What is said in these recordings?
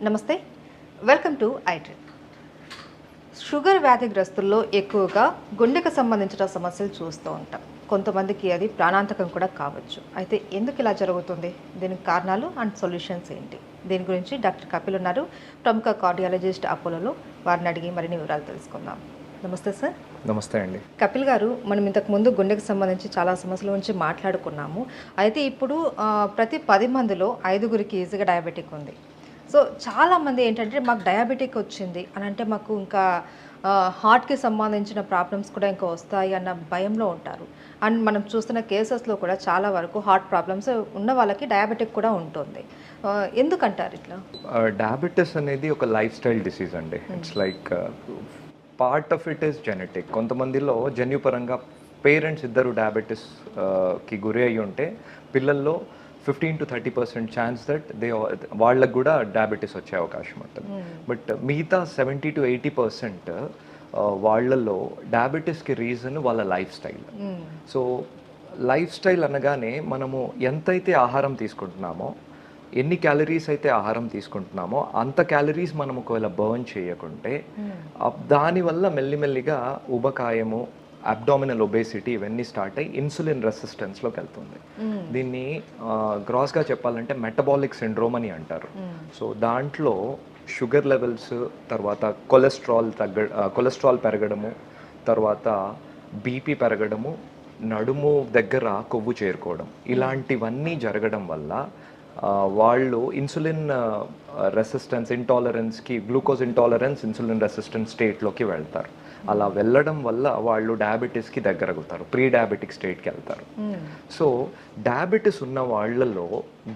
నమస్తే, welcome to ఐట్రెడ్. Sugar వ్యాధిగ్రస్తుల్లో ఎక్కువగా గుండెకు సంబంధించిన సమస్యలు చూస్తూ ఉంటాం. కొంతమందికి అది ప్రాణాంతకం కూడా కావచ్చు. అయితే ఎందుకు ఇలా జరుగుతుంది, దీనికి కారణాలు అండ్ సొల్యూషన్స్ ఏంటి, దీని గురించి డాక్టర్ కపిల్ ఉన్నారు, ప్రముఖ కార్డియాలజిస్ట్ అపోలోలో. వారిని అడిగి మరిన్ని వివరాలు తెలుసుకుందాం. నమస్తే సార్. నమస్తే అండి. కపిల్ గారు, మనం ఇంతకుముందు గుండెకు సంబంధించి చాలా సమస్యల గురించి మాట్లాడుకున్నాము. అయితే ఇప్పుడు ప్రతి 10 మందిలో 5గురికి ఈజీగా డయాబెటిక్ ఉంది. సో చాలామంది ఏంటంటే మాకు డయాబెటిక్ వచ్చింది అని అంటే మాకు ఇంకా హార్ట్కి సంబంధించిన ప్రాబ్లమ్స్ కూడా ఇంకా వస్తాయి అన్న భయంలో ఉంటారు. అండ్ మనం చూస్తున్న కేసెస్లో కూడా చాలా వరకు హార్ట్ ప్రాబ్లమ్స్ ఉన్న వాళ్ళకి డయాబెటిక్ కూడా ఉంటుంది. ఎందుకంటారు ఇట్లా? డయాబెటీస్ అనేది ఒక లైఫ్ స్టైల్ డిసీజ్ అండి. It's like part of it is genetic. కొంతమందిలో జన్యుపరంగా పేరెంట్స్ ఇద్దరు డయాబెటీస్కి గురి అయ్యి ఉంటే పిల్లల్లో 15 to 30% ఛాన్స్ దట్ వాళ్ళకు కూడా డయాబెటీస్ వచ్చే అవకాశం ఉంటుంది. బట్ మిగతా 70 to 80% వాళ్ళల్లో డయాబెటీస్కి రీజన్ వాళ్ళ life style. So life style అనగానే మనము ఎంతైతే ఆహారం తీసుకుంటున్నామో, ఎన్ని క్యాలరీస్ అయితే ఆహారం తీసుకుంటున్నామో అంత క్యాలరీస్ మనం ఒకవేళ బర్న్ చేయకుంటే దానివల్ల మెల్లిమెల్లిగా ఉబకాయము, అబ్డామినల్ ఒబేసిటీ ఇవన్నీ స్టార్ట్ అయ్యి ఇన్సులిన్ రెసిస్టెన్స్లోకి వెళ్తుంది. దీన్ని గ్రాస్గా చెప్పాలంటే మెటబాలిక్ సిండ్రోమ్ అని అంటారు. సో దాంట్లో షుగర్ లెవెల్స్, తర్వాత కొలెస్ట్రాల్ పెరగడము, తర్వాత బీపీ పెరగడము, నడుము దగ్గర కొవ్వు చేరుకోవడం, ఇలాంటివన్నీ జరగడం వల్ల వాళ్ళు ఇన్సులిన్ రెసిస్టెన్స్, ఇంటాలరెన్స్కి, గ్లూకోజ్ ఇంటాలరెన్స్, ఇన్సులిన్ రెసిస్టెన్స్ స్టేట్లోకి వెళ్తారు. అలా వెళ్ళడం వల్ల వాళ్ళు డయాబెటీస్కి దగ్గరవుతారు, ప్రీ డయాబెటిక్ స్టేట్కి వెళ్తారు. సో డయాబెటీస్ ఉన్న వాళ్ళలో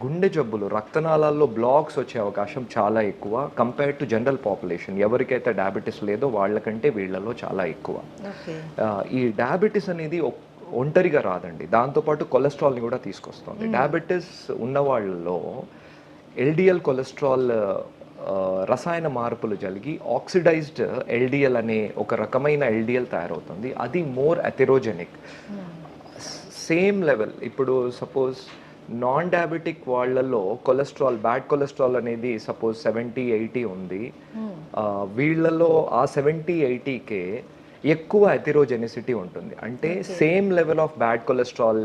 గుండె జబ్బులు, రక్తనాళాల్లో బ్లాక్స్ వచ్చే అవకాశం చాలా ఎక్కువ కంపేర్డ్ టు జనరల్ పాపులేషన్. ఎవరికైతే డయాబెటీస్ లేదో వాళ్ళకంటే వీళ్ళలో చాలా ఎక్కువ. ఈ డయాబెటీస్ అనేది ఒంటరిగా రాదండి, దాంతోపాటు కొలెస్ట్రాల్ని కూడా తీసుకొస్తుంది. డయాబెటీస్ ఉన్న వాళ్ళలో ఎల్డిఎల్ కొలెస్ట్రాల్ రసాయన మార్పులు జరిగి ఆక్సిడైజ్డ్ ఎల్డిఎల్ అనే ఒక రకమైన ఎల్డిఎల్ తయారవుతుంది. అది మోర్ అథెరోజెనిక్. సేమ్ లెవెల్, ఇప్పుడు సపోజ్ నాన్ డయాబెటిక్ వాళ్ళలో కొలెస్ట్రాల్, బ్యాడ్ కొలెస్ట్రాల్ అనేది సపోజ్ 70-80 ఉంది. వీళ్ళలో ఆ 70-80కే ఎక్కువ అథెరోజెనిసిటీ ఉంటుంది. అంటే same level of bad cholesterol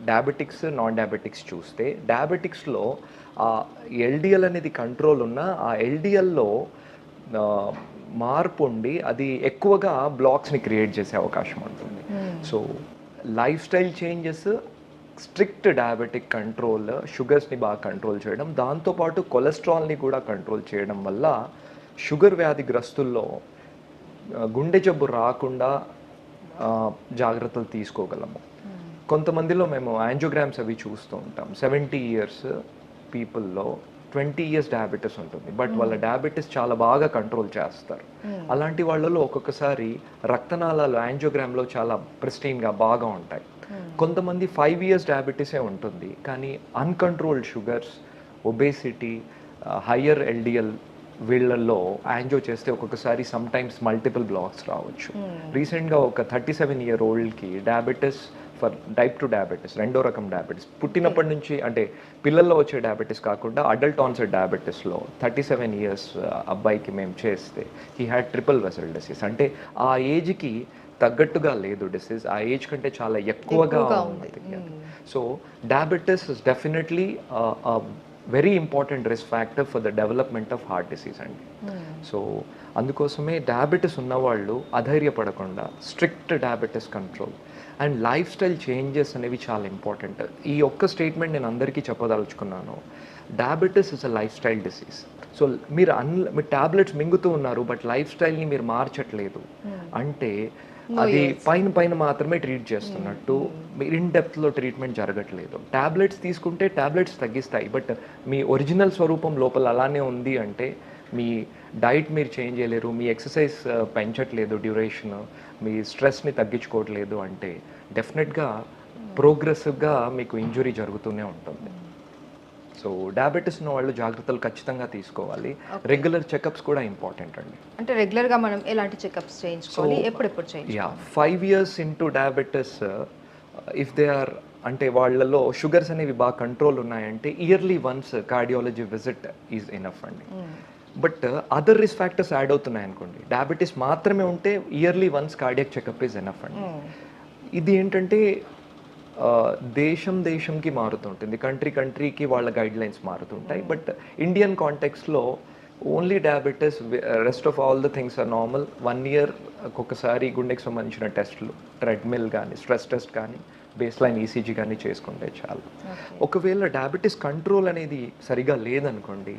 diabetics, non diabetics చూస్తే డయాబెటిక్స్లో ఆ ఎల్డిఎల్ అనేది కంట్రోల్ ఉన్న ఆ ఎల్డిఎల్లో మార్పు ఉండి అది ఎక్కువగా బ్లాక్స్ని క్రియేట్ చేసే అవకాశం ఉంటుంది. So lifestyle changes, strict diabetic control, షుగర్స్ని బాగా కంట్రోల్ చేయడం, దాంతోపాటు కొలెస్ట్రాల్ని కూడా కంట్రోల్ చేయడం వల్ల షుగర్ వ్యాధిగ్రస్తుల్లో గుండె జబ్బు రాకుండా జాగ్రత్తలు తీసుకోగలము. కొంతమందిలో మేము యాంజియోగ్రామ్స్ అవి చూస్తూ ఉంటాం. 70 years పీపుల్లో 20 years డయాబెటీస్ ఉంటుంది, బట్ వాళ్ళ డయాబెటీస్ చాలా బాగా కంట్రోల్ చేస్తారు. అలాంటి వాళ్ళలో ఒక్కొక్కసారి రక్తనాళాలు యాంజియోగ్రామ్లో చాలా ప్రిస్టీన్గా బాగా ఉంటాయి. కొంతమంది 5 years డయాబెటీసే ఉంటుంది, కానీ uncontrolled sugars, obesity, higher LDL వీళ్ళల్లో యాంజియో చేస్తే ఒక్కొక్కసారి సమ్టైమ్స్ మల్టిపుల్ బ్లాక్స్ రావచ్చు. రీసెంట్గా ఒక 37-year-oldకి డయాబెటీస్ ఫర్ టైప్ 2 డయాబెటీస్, రెండో రకం డయాబెటీస్, పుట్టినప్పటి నుంచి అంటే పిల్లల్లో వచ్చే డయాబెటీస్ కాకుండా అడల్ట్ ఆన్సెట్ డయాబెటీస్లో 37 years అబ్బాయికి మేము చేస్తే he had triple vessel disease. అంటే ఆ ఏజ్కి తగ్గట్టుగా లేదు డిసీజ్, ఆ ఏజ్ కంటే చాలా ఎక్కువగా ఉంది. So diabetes is definitely very important risk factor for the development of heart disease అండి. సో అందుకోసమే డయాబెటీస్ ఉన్నవాళ్ళు అధైర్యపడకుండా strict diabetes control and lifestyle changes అనేవి చాలా ఇంపార్టెంట్. ఈ ఒక్క స్టేట్మెంట్ నేను అందరికీ చెప్పదలుచుకున్నాను. Diabetes is a lifestyle disease. So మీరు టాబ్లెట్స్ మింగుతూ ఉన్నారు, బట్ లైఫ్ స్టైల్ని మీరు మార్చట్లేదు అంటే అది పైన మాత్రమే ట్రీట్ చేస్తున్నట్టు, ఇన్ డెప్త్లో ట్రీట్మెంట్ జరగట్లేదు. ట్యాబ్లెట్స్ తీసుకుంటే ట్యాబ్లెట్స్ తగ్గిస్తాయి, బట్ మీ ఒరిజినల్ స్వరూపం లోపల అలానే ఉంది అంటే మీ డైట్ మీరు చేంజ్ చేయలేరు, మీ ఎక్సర్సైజ్ పెంచట్లేదు డ్యూరేషన్, మీ స్ట్రెస్ని తగ్గించుకోవట్లేదు అంటే డెఫినెట్గా ప్రోగ్రెసివ్గా మీకు ఇంజురీ జరుగుతూనే ఉంటుంది. సో డయాబెటీస్ ఉన్న వాళ్ళు జాగ్రత్తలు ఖచ్చితంగా తీసుకోవాలి. రెగ్యులర్ చెకప్స్ కూడా ఇంపార్టెంట్ అండి. అంటే రెగ్యులర్గా మనం ఎలాంటి చెకప్స్ చేయించుకోవాలి, ఎప్పుడెప్పుడు చేయించుకోవాలి? 5 years into diabetes, if they are అంటే వాళ్ళలో షుగర్స్ అనేవి బాగా కంట్రోల్ ఉన్నాయంటే yearly once cardiology visit is enough అండి. But other risk factors add అవుతున్నాయి అనుకోండి, డయాబెటీస్ మాత్రమే ఉంటే yearly once cardiac checkup is enough అండి. ఇది ఏంటంటే దేశంకి మారుతుంటుంది, కంట్రీకి వాళ్ళ గైడ్ లైన్స్ మారుతుంటాయి. బట్ ఇండియన్ కాంటెక్స్లో only diabetes, rest of all the things are normal. 1 year ఒక్కొక్కసారి గుండెకి సంబంధించిన టెస్టులు, ట్రెడ్మిల్ కానీ స్ట్రెస్ టెస్ట్ కానీ బేస్ లైన్ ఈసీజీ కానీ చేసుకుంటే చాలు. ఒకవేళ డయాబెటీస్ కంట్రోల్ అనేది సరిగా లేదనుకోండి,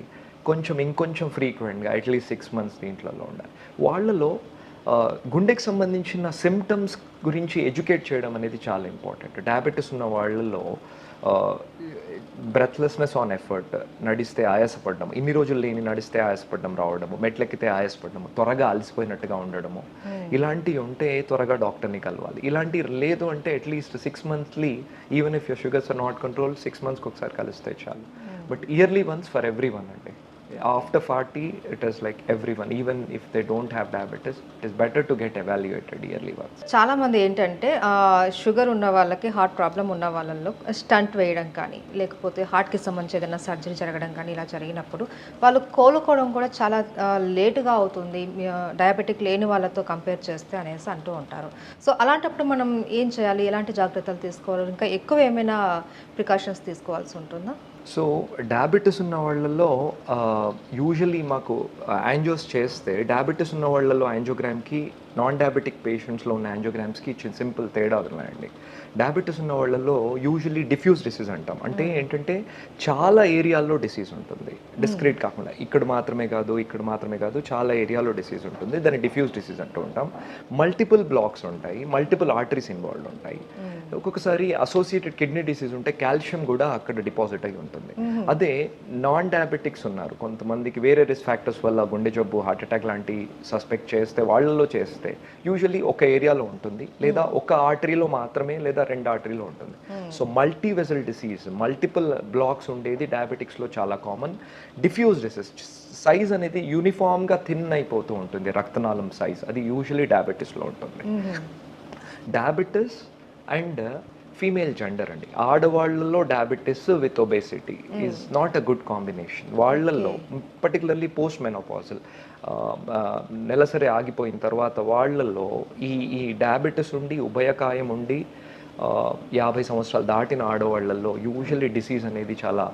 ఇంకొంచెం ఫ్రీక్వెంట్గా అట్లీస్ట్ 6 months దీంట్లో ఉండాలి. వాళ్ళలో గుండెకి సంబంధించిన సిమ్టమ్స్ గురించి ఎడ్యుకేట్ చేయడం అనేది చాలా ఇంపార్టెంట్. డయాబెటీస్ ఉన్న వాళ్ళలో బ్రెత్లెస్నెస్ ఆన్ ఎఫర్ట్, నడిస్తే ఆయాసపడడం, ఇన్ని రోజులు లేని నడిస్తే ఆయాసపడడం రావడము, మెట్లెక్కితే ఆయాసపడము, త్వరగా అలసిపోయినట్టుగా ఉండడము, ఇలాంటివి ఉంటే త్వరగా డాక్టర్ని కలవాలి. ఇలాంటివి లేదు అంటే at least 6 monthly, even if your sugars are not control, 6 monthsకి ఒకసారి కలిస్తే చాలు. But yearly once for every one అండి. After 40, it is like everyone, even if they don't have diabetes, it is better to get evaluated yearly once. చాలా మంది ఏంటంటే sugar ఉన్న వాళ్ళకి, హార్ట్ ప్రాబ్లం ఉన్న వాళ్ళల్లో స్టంట్ వేయడం కానీ, లేకపోతే హార్ట్కి సంబంధించి ఏదైనా సర్జరీ జరగడం కానీ ఇలా జరిగినప్పుడు వాళ్ళు కోలుకోవడం కూడా చాలా లేటుగా అవుతుంది డయాబెటిక్ లేని వాళ్ళతో కంపేర్ చేస్తే అనేసి అంటూ ఉంటారు. సో అలాంటప్పుడు మనం ఏం చేయాలి, ఎలాంటి జాగ్రత్తలు తీసుకోవాలి, ఇంకా ఎక్కువ ఏమైనా ప్రికాషన్స్ తీసుకోవాల్సి ఉంటుందా? సో డయాబెటీస్ ఉన్న వాళ్ళలో యూజువలీ మాకు యాంజియోస్ చేస్తే, డయాబెటీస్ ఉన్న వాళ్ళలో యాంజియోగ్రామ్కి నాన్ డయాబెటిక్ పేషెంట్స్లో ఉన్న యాంజియోగ్రామ్స్కి సింపుల్ తేడా ఉన్నాయండి. డయాబెటీస్ ఉన్న వాళ్ళలో యూజువలీ డిఫ్యూజ్ డిసీజ్ అంటాం. అంటే ఏంటంటే చాలా ఏరియాల్లో డిసీజ్ ఉంటుంది, డిస్క్రీట్ కాకుండా ఇక్కడ మాత్రమే కాదు చాలా ఏరియాలో డిసీజ్ ఉంటుంది. దాన్ని డిఫ్యూజ్ డిసీజ్ అంటూ ఉంటాం. మల్టిపుల్ బ్లాక్స్ ఉంటాయి, మల్టిపుల్ ఆర్టరీస్ ఇన్వాల్వ్ ఉంటాయి. ఒక్కొక్కసారి అసోసియేటెడ్ కిడ్నీ డిసీజ్ ఉంటే కాల్షియం కూడా అక్కడ డిపాజిట్ అయి ఉంటుంది. అదే నాన్ డయాబెటిక్స్ ఉన్నారు, కొంతమందికి వేరే రిస్క్ ఫ్యాక్టర్స్ వల్ల గుండె జబ్బు, హార్ట్ అటాక్ లాంటి సస్పెక్ట్ చేస్తే, వాళ్ళలో చేస్తే యూజువలీ ఒక ఏరియాలో ఉంటుంది, లేదా ఒక ఆర్టరీలో మాత్రమే, లేదా 2 ఆర్టరీలో ఉంటుంది. So multi vessel disease, multiple blocks ఉండేది డయాబెటిక్స్లో చాలా కామన్. డిఫ్యూజ్ డిసీజ్ సైజ్ అనేది యూనిఫామ్గా థిన్ అయిపోతూ ఉంటుంది, రక్తనాళం సైజ్, అది యూజువలీ డయాబెటీస్లో ఉంటుంది. డయాబెటీస్ అండ్ ఫీమేల్ జెండర్ అండి, ఆడవాళ్ళలో diabetes with obesity is not a good combination. వాళ్ళల్లో పర్టికులర్లీ పోస్ట్ మెనోపాజల్, నెలసరి ఆగిపోయిన తర్వాత వాళ్ళల్లో ఈ డయాబెటీస్ ఉండి, ఉభయకాయం ఉండి 50 సంవత్సరాలు దాటిన ఆడవాళ్ళల్లో యూజువల్లీ డిసీజ్ అనేది చాలా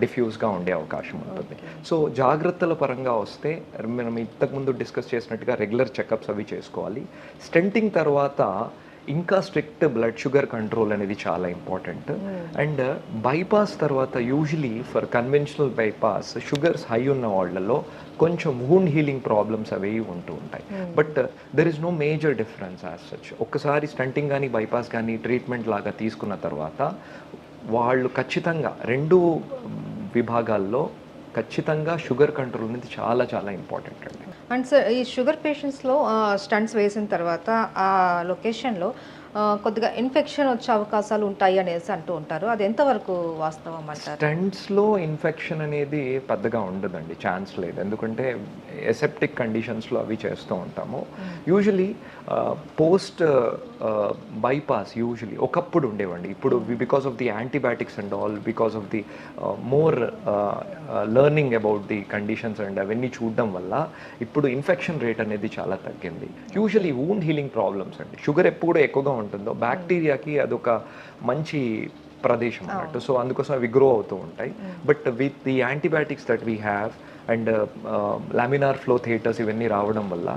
డిఫ్యూజ్గా ఉండే అవకాశం ఉంటుంది. సో జాగ్రత్తల పరంగా వస్తే మనం ఇంతకుముందు డిస్కస్ చేసినట్టుగా రెగ్యులర్ చెకప్స్ అవి చేసుకోవాలి. స్టెంటింగ్ తర్వాత ఇంకా స్ట్రిక్ట్ బ్లడ్ షుగర్ కంట్రోల్ అనేది చాలా ఇంపార్టెంట్. అండ్ బైపాస్ తర్వాత usually for conventional bypass sugars high ఉన్న వాళ్ళలో కొంచెం వూండ్ హీలింగ్ ప్రాబ్లమ్స్ అవి ఉంటూ ఉంటాయి. But there is no major difference as such. ఒక్కసారి స్టంటింగ్ కానీ బైపాస్ కానీ ట్రీట్మెంట్ లాగా తీసుకున్న తర్వాత వాళ్ళు ఖచ్చితంగా 2 విభాగాల్లో ఖచ్చితంగా షుగర్ కంట్రోల్ అనేది చాలా చాలా ఇంపార్టెంట్ అండి. అండ్ సార్, ఈ షుగర్ పేషెంట్స్లో స్టంట్స్ వేసిన తర్వాత ఆ లొకేషన్లో కొద్దిగా ఇన్ఫెక్షన్ వచ్చే అవకాశాలు ఉంటాయి అనేసి అంటూ ఉంటారు, అది ఎంతవరకు వాస్తవం అంటారు? స్టంట్స్లో ఇన్ఫెక్షన్ అనేది పెద్దగా ఉండదండి, ఛాన్స్ లేదు. ఎందుకంటే ఎసెప్టిక్ కండిషన్స్లో అవి చేస్తూ ఉంటాము. యూజువలీ పోస్ట్ బైపాస్ యూజువలీ ఒకప్పుడు ఉండేవండి. ఇప్పుడు because of the antibiotics and all, because of the more learning about the conditions and అవన్నీ చూడడం వల్ల ఇప్పుడు ఇన్ఫెక్షన్ రేట్ అనేది చాలా తగ్గింది. యూజువలీ వూండ్ హీలింగ్ ప్రాబ్లమ్స్ అండి, షుగర్ ఎప్పుడు ఎక్కువగా ఉంటుందో బ్యాక్టీరియాకి అదొక మంచి ప్రదేశం అన్నట్టు. సో అందుకోసం అవి గ్రో అవుతూ ఉంటాయి. But with the antibiotics that we have and laminar flow theatres ఇవన్నీ రావడం వల్ల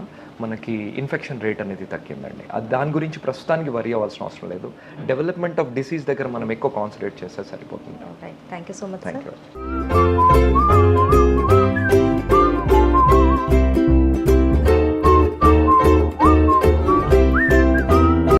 మనకి ఇన్ఫెక్షన్ రేట్ అనేది తగ్గిందండి. దాని గురించి ప్రస్తుతానికి వరి అవ్వాల్సిన అవసరం లేదు. డెవలప్మెంట్ ఆఫ్ డిసీజ్ దగ్గర మనం ఎక్కువ కాన్సన్ట్రేట్ చేస్తే సరిపోతుంది. Thank you so much. Thank you.